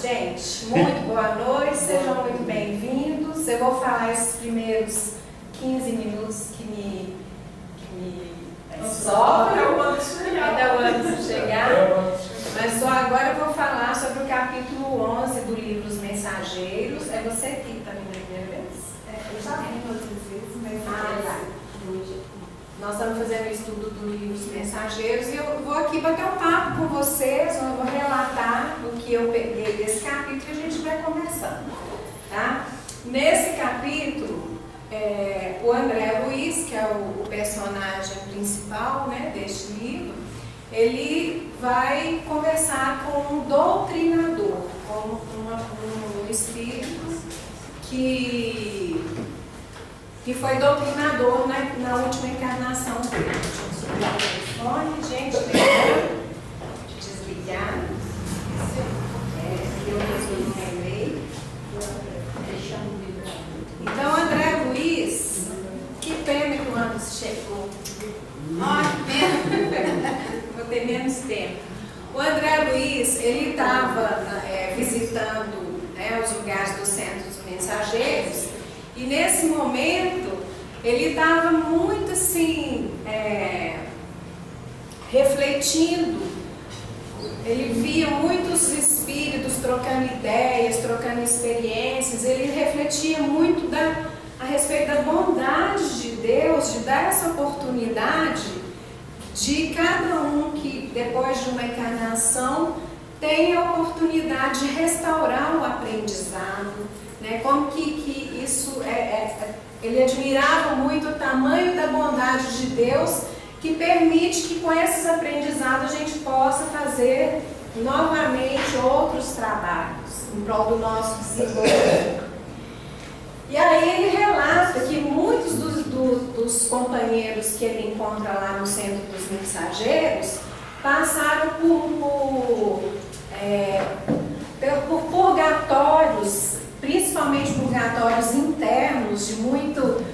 Gente, muito boa noite, sejam muito bem-vindos. Eu vou falar esses primeiros 15 minutos que me sobram, ainda antes de chegar. Mas só agora eu vou falar sobre o capítulo 11 do livro Os Mensageiros. É você que está vindo a primeira vez? Eu já vim outras vezes, mas nós estamos fazendo o estudo do livro Os Mensageiros e eu vou aqui bater um papo com vocês, eu vou relatar o que eu peguei desse capítulo e a gente vai conversando, tá? Nesse capítulo, o André Luiz, que é o personagem principal, né, deste livro, ele vai conversar com um doutrinador, com um espírito que foi doutrinador na última encarnação dele. Deixa eu subir o telefone, gente, de desligar. Eu mesmo não e-mail. Então, André Luiz, que pena que o Anderson chegou. Olha, que pena, vou ter menos tempo. O André Luiz, ele estava visitando os lugares do Centro dos Mensageiros. E nesse momento, ele estava muito assim, refletindo. Ele via muitos espíritos trocando ideias, trocando experiências. Ele refletia muito a respeito da bondade de Deus, de dar essa oportunidade de cada um que, depois de uma encarnação, tenha a oportunidade de restaurar o aprendizado. Né? Como que isso ele admirava muito o tamanho da bondade de Deus, que permite que com esses aprendizados a gente possa fazer novamente outros trabalhos em prol do nosso desenvolvimento. E aí ele relata que muitos dos companheiros que ele encontra lá no Centro dos Mensageiros passaram por purgatórios, principalmente purgatórios internos, de muito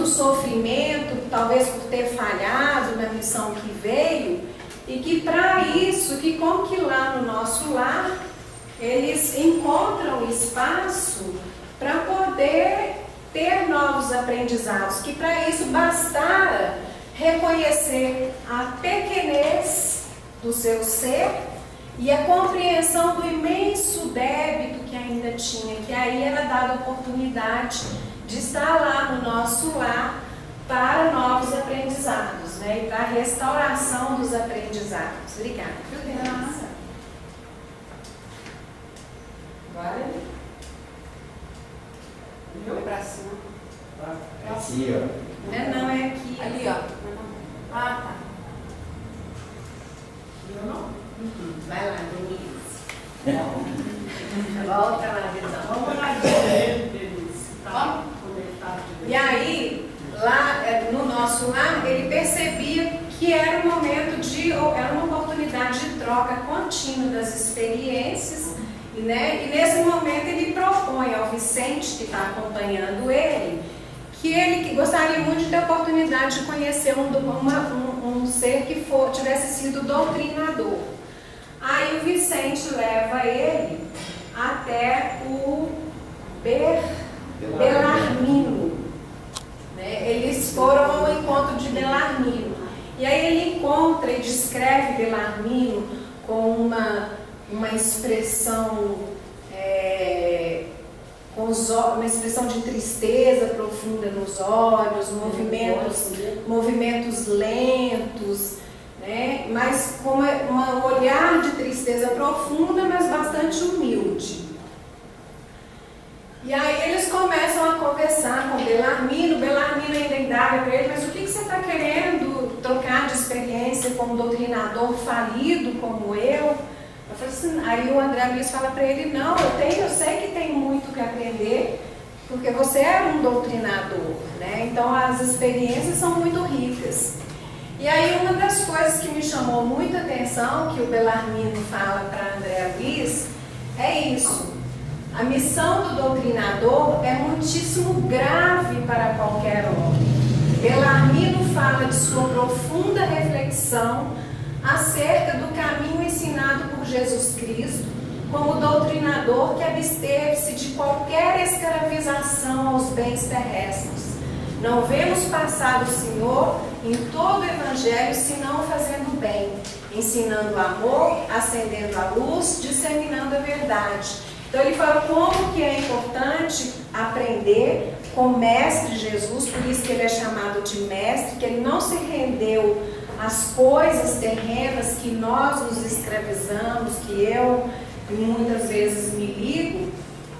sofrimento, talvez por ter falhado na missão que veio, e que para isso, que como que lá no nosso lar, eles encontram espaço para poder ter novos aprendizados, que para isso bastara reconhecer a pequenez do seu ser e a compreensão do imenso débito que ainda tinha, que aí era dada a oportunidade de estar lá no nosso lar para novos aprendizados, né? E para a restauração dos aprendizados. Obrigada. Agora, meu braço. Aqui, ó. não, é aqui. Ali, ó. Ah, tá. Eu não? Vai lá, Denise. Volta lá, Denise. Vamos lá, Denise. Tá? E aí, lá no nosso lar, ele percebia que era um momento era uma oportunidade de troca contínua das experiências, né? E nesse momento ele propõe ao Vicente, que está acompanhando ele, que ele gostaria muito de ter a oportunidade de conhecer um ser que tivesse sido doutrinador. Aí o Vicente leva ele até o Belarmino. Né? Eles foram ao encontro de Belarmino. E aí ele encontra e descreve Belarmino com uma expressão uma expressão de tristeza profunda nos olhos, movimentos lentos, né? Mas com um olhar de tristeza profunda, mas bastante humilde. E aí eles começam a conversar com Belarmino. Belarmino ainda indaga para ele, mas o que você está querendo trocar de experiência com um doutrinador falido como eu? Eu falei assim, aí o André Luiz fala para ele, não, eu sei que tem muito que aprender, porque você é um doutrinador, né? Então as experiências são muito ricas. E aí uma das coisas que me chamou muita atenção, que o Belarmino fala para André Luiz, é isso. A missão do doutrinador é muitíssimo grave para qualquer homem. Belarmino fala de sua profunda reflexão acerca do caminho ensinado por Jesus Cristo, como doutrinador que absteve-se de qualquer escravização aos bens terrestres. Não vemos passar o Senhor em todo o Evangelho, senão fazendo bem, ensinando o amor, acendendo a luz, disseminando a verdade. Então ele fala como que é importante aprender com o Mestre Jesus, por isso que ele é chamado de Mestre, que ele não se rendeu às coisas terrenas que nós nos escravizamos, que eu muitas vezes me ligo,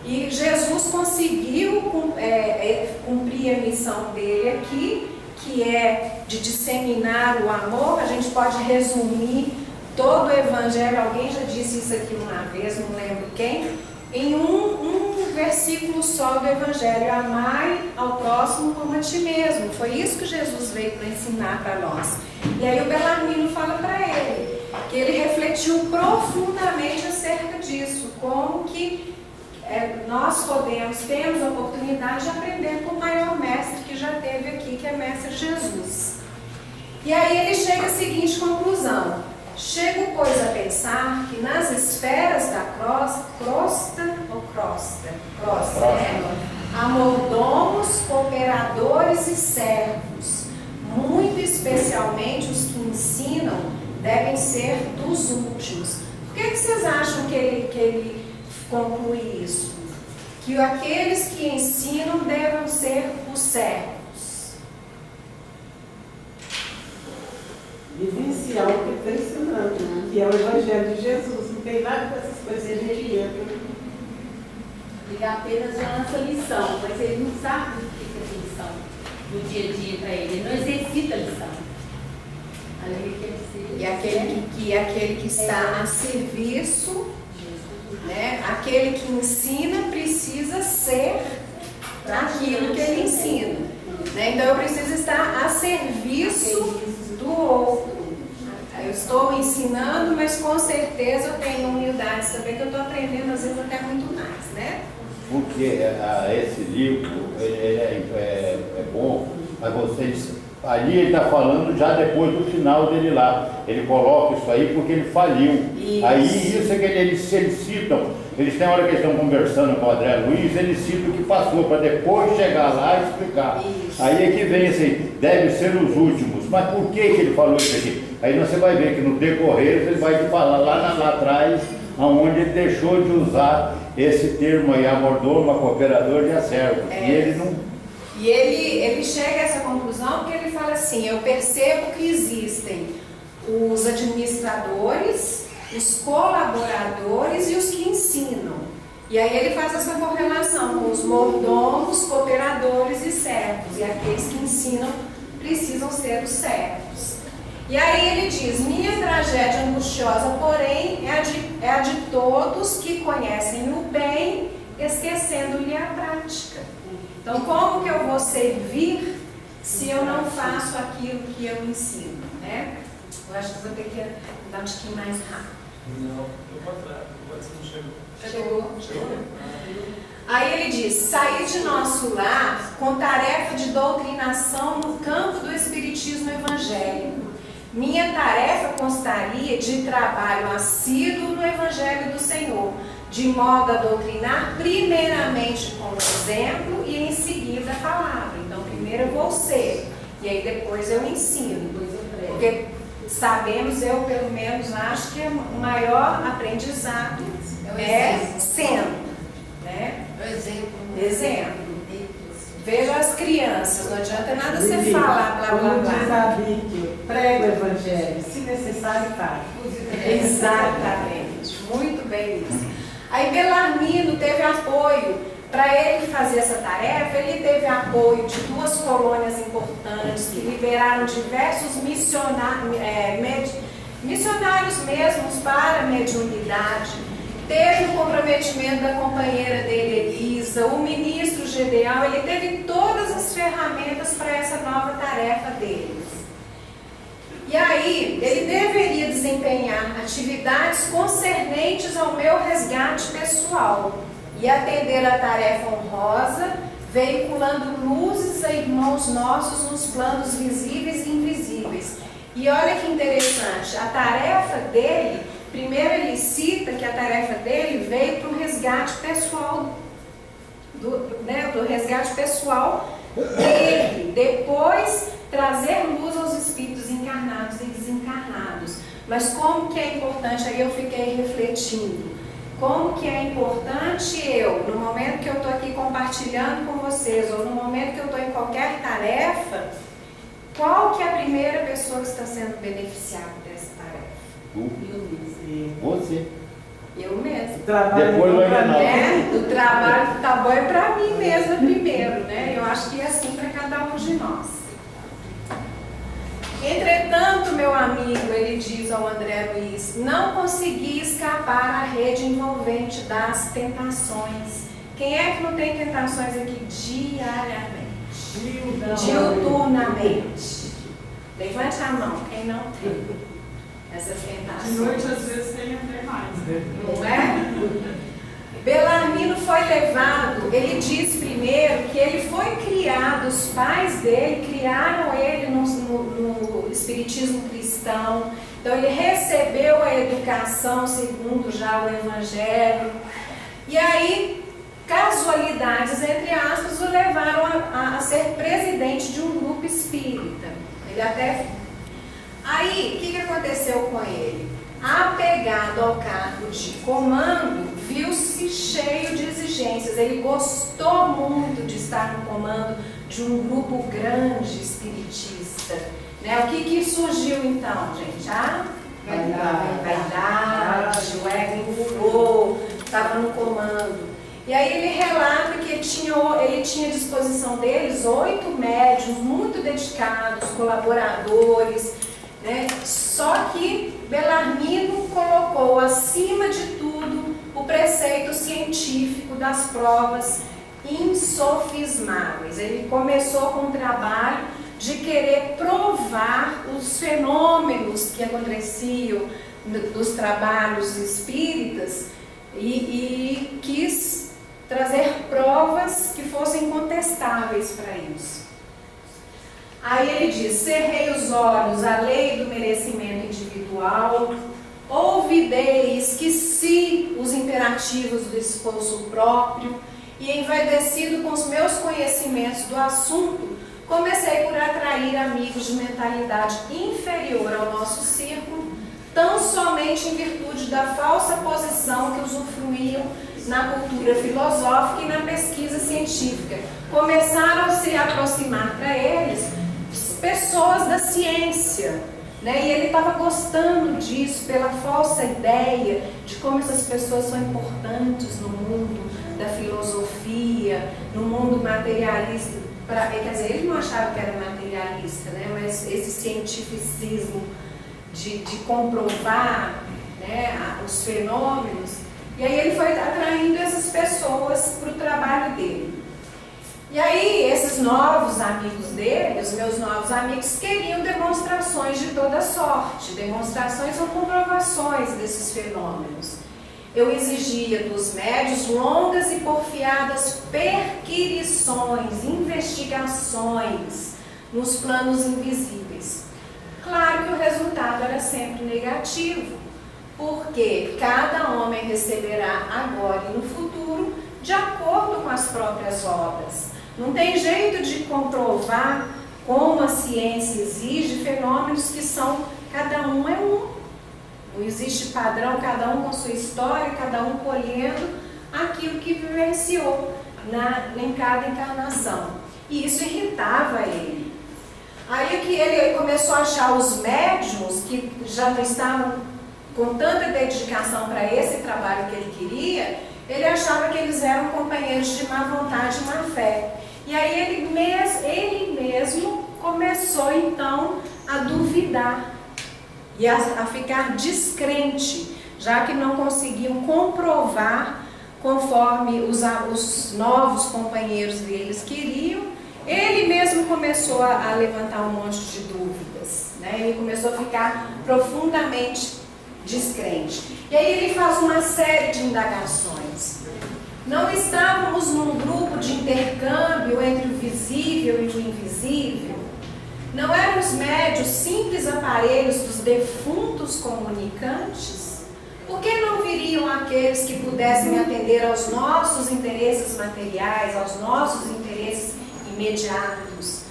e Jesus conseguiu cumprir a missão dele aqui, que é de disseminar o amor. A gente pode resumir todo o Evangelho, alguém já disse isso aqui uma vez, não lembro quem, em um versículo só do Evangelho: amai ao próximo como a ti mesmo. Foi isso que Jesus veio para ensinar para nós. E aí o Bellarmino fala para ele, que ele refletiu profundamente acerca disso, como que nós temos a oportunidade de aprender com o maior mestre que já teve aqui, que é Mestre Jesus. E aí ele chega à seguinte conclusão: chego, pois, a pensar que nas esferas da crosta, há mordomos, cooperadores e servos, muito especialmente os que ensinam devem ser dos últimos. Por que vocês acham que ele conclui isso? Que aqueles que ensinam devem ser os servos. Vivenciar o que está ensinando, que é o Evangelho de Jesus. Não tem nada dessas coisas que a gente entra. Ele apenas lança lição, mas ele não sabe o que é essa lição no dia a dia para ele. Ele não exercita a lição. E aquele que está a serviço, né? Aquele que ensina precisa ser aquilo que ele ensina, né? Então eu preciso estar a serviço do outro. Eu estou ensinando, mas com certeza eu tenho humildade de saber que eu estou aprendendo, às vezes até muito mais, né? Porque esse livro ele é bom, mas vocês, ali ele está falando já depois do final dele lá. Ele coloca isso aí porque ele faliu. Isso. Aí isso é que eles citam. Eles têm hora que eles estão conversando com o André Luiz, eles citam o que passou, para depois chegar lá e explicar. Isso. Aí é que vem assim, deve ser os últimos. Mas por que ele falou isso aqui? Aí você vai ver que no decorrer ele vai falar lá atrás, onde ele deixou de usar esse termo aí, a mordomo, a cooperador e a servo. E ele não... E ele chega a essa conclusão porque ele fala assim: eu percebo que existem os administradores, os colaboradores e os que ensinam. E aí ele faz essa correlação com os mordomos, cooperadores e servos. E aqueles que ensinam precisam ser os servos. E aí ele diz: minha tragédia angustiosa, porém, é a de todos que conhecem o bem, esquecendo-lhe a prática. Então, como que eu vou servir se eu não faço aquilo que eu ensino, né? Eu acho que vou ter que dar um tiquinho mais rápido. Não, eu vou atrás, você não Chegou? Aí ele diz: saí de nosso lar com tarefa de doutrinação no campo do espiritismo evangélico. Minha tarefa constaria de trabalho assíduo no Evangelho do Senhor, de modo a doutrinar primeiramente com o exemplo e em seguida a palavra. Então, primeiro eu vou ser, e aí depois eu ensino. Porque sabemos, eu pelo menos acho que o maior aprendizado é sendo, né? Exemplo. Veja as crianças, não adianta nada você falar blá blá blá. Diz a Bíblia, prega o Evangelho, se necessário, faz. Exatamente, muito bem isso. Aí Bellarmino teve apoio para ele fazer essa tarefa. Ele teve apoio de duas colônias importantes que liberaram diversos missionários mesmos para a mediunidade. Teve o comprometimento da companheira dele, Elisa, o ministro Gedeão. Ele teve todas as ferramentas para essa nova tarefa deles. E aí, ele deveria desempenhar atividades concernentes ao meu resgate pessoal e atender a tarefa honrosa, veiculando luzes a irmãos nossos nos planos visíveis e invisíveis. E olha que interessante, a tarefa dele, primeiro ele cita que a tarefa dele veio para o resgate pessoal, do resgate pessoal dele, depois trazer luz aos espíritos encarnados e desencarnados. Mas como que é importante, aí eu fiquei refletindo, como que é importante eu, no momento que eu estou aqui compartilhando com vocês, ou no momento que eu estou em qualquer tarefa, qual que é a primeira pessoa que está sendo beneficiada dessa tarefa? Você. Eu mesmo. Depois vai ganhar. O trabalho que tá bom é para mim mesma primeiro, né? Eu acho que é assim para cada um de nós. Entretanto, meu amigo, ele diz ao André Luiz, não consegui escapar à rede envolvente das tentações. Quem é que não tem tentações aqui diariamente? Diuturnamente. Levante a mão, quem não tem essas tentações. De noite, às vezes, tem até mais, né? Não é? Belarmino foi levado, ele diz primeiro que ele foi criado, os pais dele criaram ele no espiritismo cristão, então ele recebeu a educação segundo já o evangelho, e aí casualidades, entre aspas, o levaram a ser presidente de um grupo espírita. Ele até... Aí, o que aconteceu com ele? Apegado ao cargo de comando, viu-se cheio de exigências. Ele gostou muito de estar no comando de um grupo grande espiritista. Né? O que surgiu então, gente? A vaidade, o ego inflou, estava no comando. E aí ele relata que ele tinha à disposição deles 8 médiuns muito dedicados, colaboradores, né? Só que Belarmino colocou acima de tudo o preceito científico das provas insofismáveis. Ele começou com o trabalho de querer provar os fenômenos que aconteciam dos trabalhos espíritas e quis trazer provas que fossem incontestáveis para isso. Aí ele diz, cerrei os olhos à lei do merecimento individual, ouvidei, esqueci os imperativos do esforço próprio e, envaidecido com os meus conhecimentos do assunto, comecei por atrair amigos de mentalidade inferior ao nosso círculo, tão somente em virtude da falsa posição que usufruíam na cultura filosófica e na pesquisa científica. Começaram a se aproximar para eles pessoas da ciência, né? E ele estava gostando disso, pela falsa ideia de como essas pessoas são importantes no mundo da filosofia, no mundo materialista. Quer dizer, ele não achava que era materialista, né? Mas esse cientificismo de comprovar, né, os fenômenos. E aí ele foi atraindo essas pessoas para o trabalho dele. E aí esses novos amigos dele, os meus novos amigos, queriam demonstrações de toda sorte, demonstrações ou comprovações desses fenômenos. Eu exigia dos médios longas e porfiadas perquirições, investigações nos planos invisíveis. Claro que o resultado era sempre negativo, porque cada homem receberá agora e no futuro de acordo com as próprias obras. Não tem jeito de comprovar como a ciência exige fenômenos que são, cada um é um. Não existe padrão, cada um com sua história, cada um colhendo aquilo que vivenciou em cada encarnação. E isso irritava ele. Aí que ele começou a achar os médiuns que já não estavam com tanta dedicação para esse trabalho que ele queria, ele achava que eles eram companheiros de má vontade e má fé. E aí ele mesmo começou então a duvidar e a ficar descrente, já que não conseguiam comprovar conforme os novos companheiros deles queriam. Ele mesmo começou a levantar um monte de dúvidas, né? Ele começou a ficar profundamente descrente. E aí ele faz uma série de indagações. Não estávamos num grupo de intercâmbio entre o visível e o invisível? Não eram os médios simples aparelhos dos defuntos comunicantes? Por que não viriam aqueles que pudessem atender aos nossos interesses materiais, aos nossos interesses imediatos?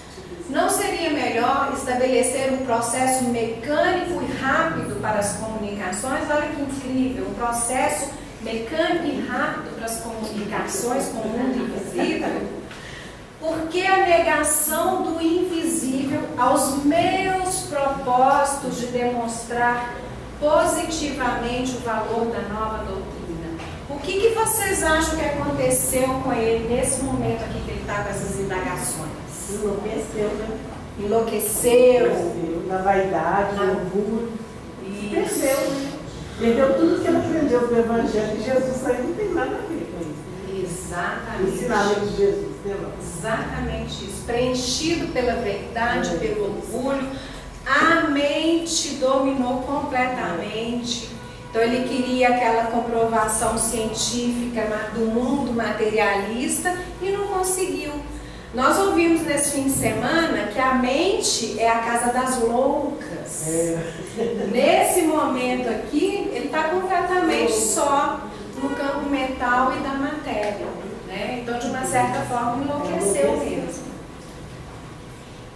Não seria melhor estabelecer um processo mecânico e rápido para as comunicações? Olha que incrível, um processo mecânico e rápido para as comunicações com o mundo invisível? Por que a negação do invisível aos meus propósitos de demonstrar positivamente o valor da nova doutrina? O que vocês acham que aconteceu com ele nesse momento aqui que ele está com essas indagações? Enlouqueceu, né? Enlouqueceu. Na vaidade, no orgulho. Perdeu, né? Perdeu tudo que ele aprendeu do Evangelho de Jesus. Isso aí não tem nada a ver com isso. Exatamente. O ensinamento de Jesus, né, irmão? Exatamente isso. Preenchido pela verdade, pelo orgulho, a mente dominou completamente. Então ele queria aquela comprovação científica do mundo materialista e não conseguiu. Nós ouvimos nesse fim de semana que a mente é a casa das loucas. Nesse momento aqui, ele está completamente só no campo mental e da matéria, né? Então, de uma certa forma, enlouqueceu mesmo.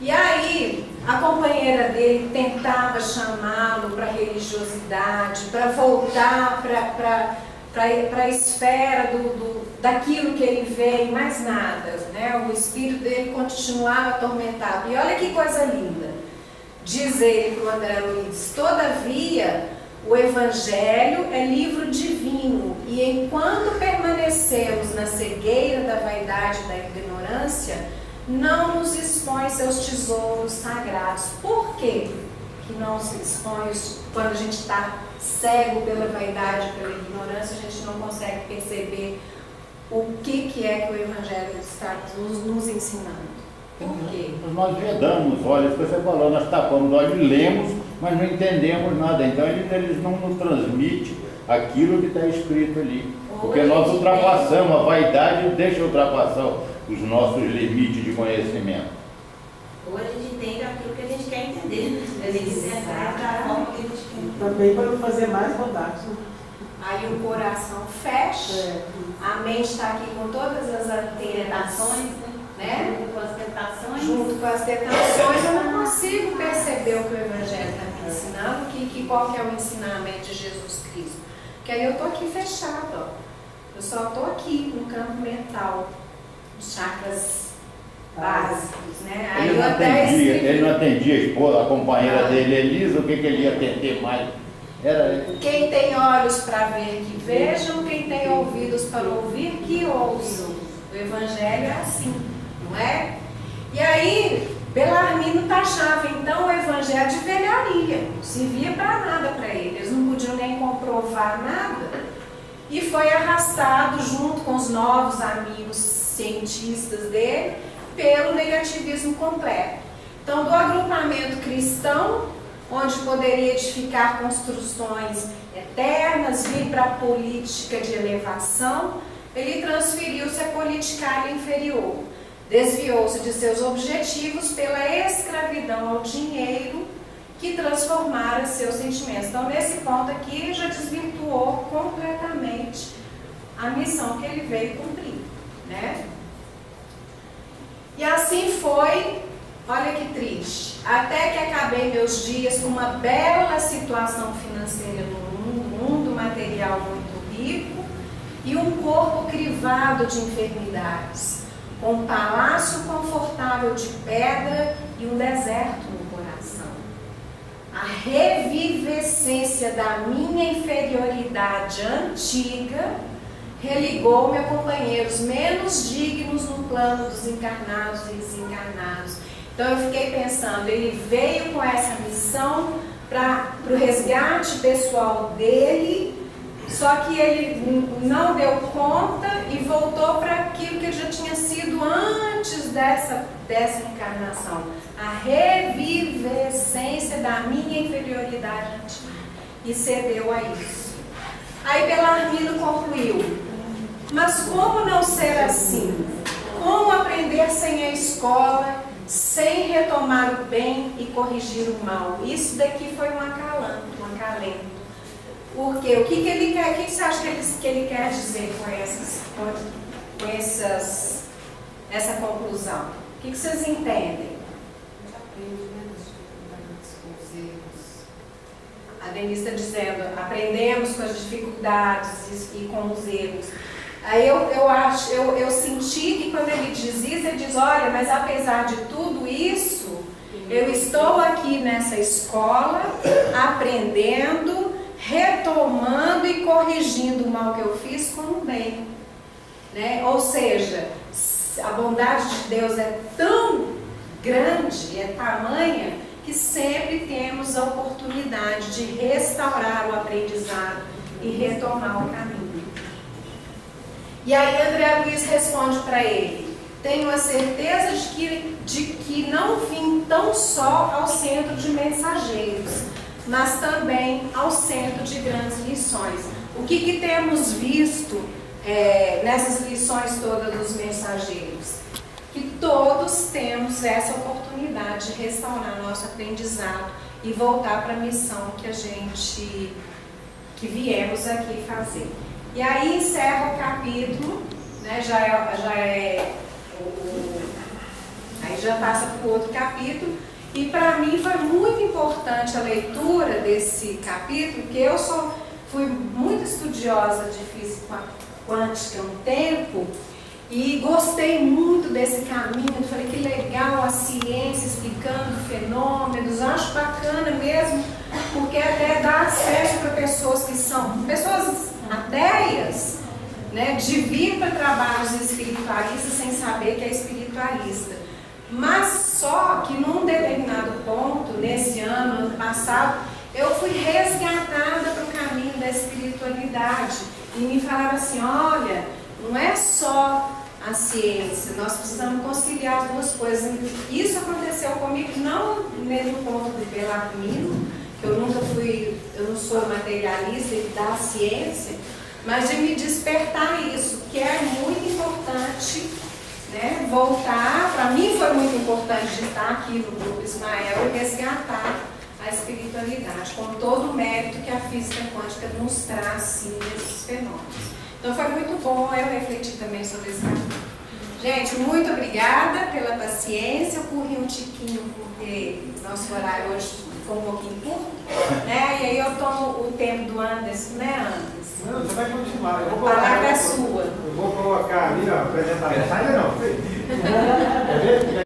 E aí, a companheira dele tentava chamá-lo para a religiosidade, para voltar para a esfera daquilo que ele vê e mais nada, né? O espírito dele continuava atormentado. E olha que coisa linda, diz ele para o André Luiz: todavia o Evangelho é livro divino, e enquanto permanecemos na cegueira da vaidade e da ignorância, não nos expõe seus tesouros sagrados. Por quê que não se expõe quando a gente está cego pela vaidade, pela ignorância, a gente não consegue perceber o que é que o Evangelho está nos ensinando? Por quê? Nós vedamos os olhos, que você falou, nós tapamos os olhos e lemos, mas não entendemos nada. Então eles não nos transmitem aquilo que está escrito ali. Porque nós ultrapassamos, a vaidade deixa ultrapassar os nossos limites de conhecimento. Ou a gente entende aquilo que a gente quer entender, a gente interpreta da forma que a gente quer. Também para não fazer mais rodagem. Aí o coração fecha, a mente está aqui com todas as tentações, né? Junto com as tentações. Junto com as tentações, eu não consigo perceber o que o Evangelho está me ensinando, qual que é o ensinamento de Jesus Cristo. Porque aí eu estou aqui fechado, ó. Eu só estou aqui no campo mental, os chakras básicos, né? Aí Ele não atendia a esposa, a companheira dele, Elisa, o que ele ia atender mais? Quem tem olhos para ver, que vejam; quem tem ouvidos para ouvir, que ouçam. O Evangelho é assim, não é? E aí, Belarmino taxava então o Evangelho de velharia, não servia para nada para ele, eles não podiam nem comprovar nada. E foi arrastado junto com os novos amigos cientistas dele pelo negativismo completo. Então, do agrupamento cristão, onde poderia edificar construções eternas, vir para a política de elevação, ele transferiu-se à politicária inferior. Desviou-se de seus objetivos pela escravidão ao dinheiro, que transformara seus sentimentos. Então, nesse ponto aqui, já desvirtuou completamente a missão que ele veio cumprir, né? E assim foi, olha que triste, até que acabei meus dias com uma bela situação financeira no mundo material muito rico, e um corpo crivado de enfermidades, com um palácio confortável de pedra e um deserto no coração. A revivescência da minha inferioridade antiga religou-me a companheiros menos dignos no plano dos encarnados e desencarnados. Então eu fiquei pensando, ele veio com essa missão para o resgate pessoal dele, só que ele não deu conta e voltou para aquilo que ele já tinha sido antes dessa encarnação. A revivescência da minha inferioridade antiga. E cedeu a isso. Aí Belarmino concluiu: mas como não ser assim? Como aprender sem a escola, sem retomar o bem e corrigir o mal. Isso daqui foi um acalento. Porque o que ele quer, o que você acha que ele quer dizer com essa conclusão? O que vocês entendem? A Denise está dizendo, aprendemos com as dificuldades e com os erros. Aí eu senti que quando ele diz isso, ele diz, olha, mas apesar de tudo isso, eu estou aqui nessa escola, aprendendo, retomando e corrigindo o mal que eu fiz com o bem. Né? Ou seja, a bondade de Deus é tão grande, é tamanha, que sempre temos a oportunidade de restaurar o aprendizado e retomar o caminho. E aí André Luiz responde para ele, tenho a certeza de que não vim tão só ao centro de mensageiros, mas também ao centro de grandes lições. O que temos visto nessas lições todas dos mensageiros? Que todos temos essa oportunidade de restaurar nosso aprendizado e voltar para a missão que viemos aqui fazer. E aí encerra o capítulo, né, aí já passa para o outro capítulo, e para mim foi muito importante a leitura desse capítulo, porque eu fui muito estudiosa de física quântica um tempo, e gostei muito desse caminho. Falei que legal a ciência explicando fenômenos, acho bacana mesmo, porque até dá acesso para pessoas que são pessoas ateias, né, de vir para trabalhos espiritualistas sem saber que é espiritualista. Mas só que num determinado ponto, nesse ano passado, eu fui resgatada para o caminho da espiritualidade e me falaram assim, olha, não é só a ciência, nós precisamos conciliar as duas coisas. Isso aconteceu comigo não no mesmo ponto do Bellarmino, que eu não sou materialista da ciência, mas de me despertar isso, que é muito importante, né, voltar. Para mim foi muito importante de estar aqui no Grupo Ismael e resgatar a espiritualidade, com todo o mérito que a física quântica nos traz, sim, desses fenômenos. Então foi muito bom eu refletir também sobre esse capítulo. Gente, muito obrigada pela paciência. Eu corri um tiquinho porque nosso horário hoje foi um pouquinho curto, né? E aí eu tomo o tempo do Anderson, né, Anderson? Não, você vai continuar. A palavra é sua. Eu vou colocar ali, ó, apresentar. Não,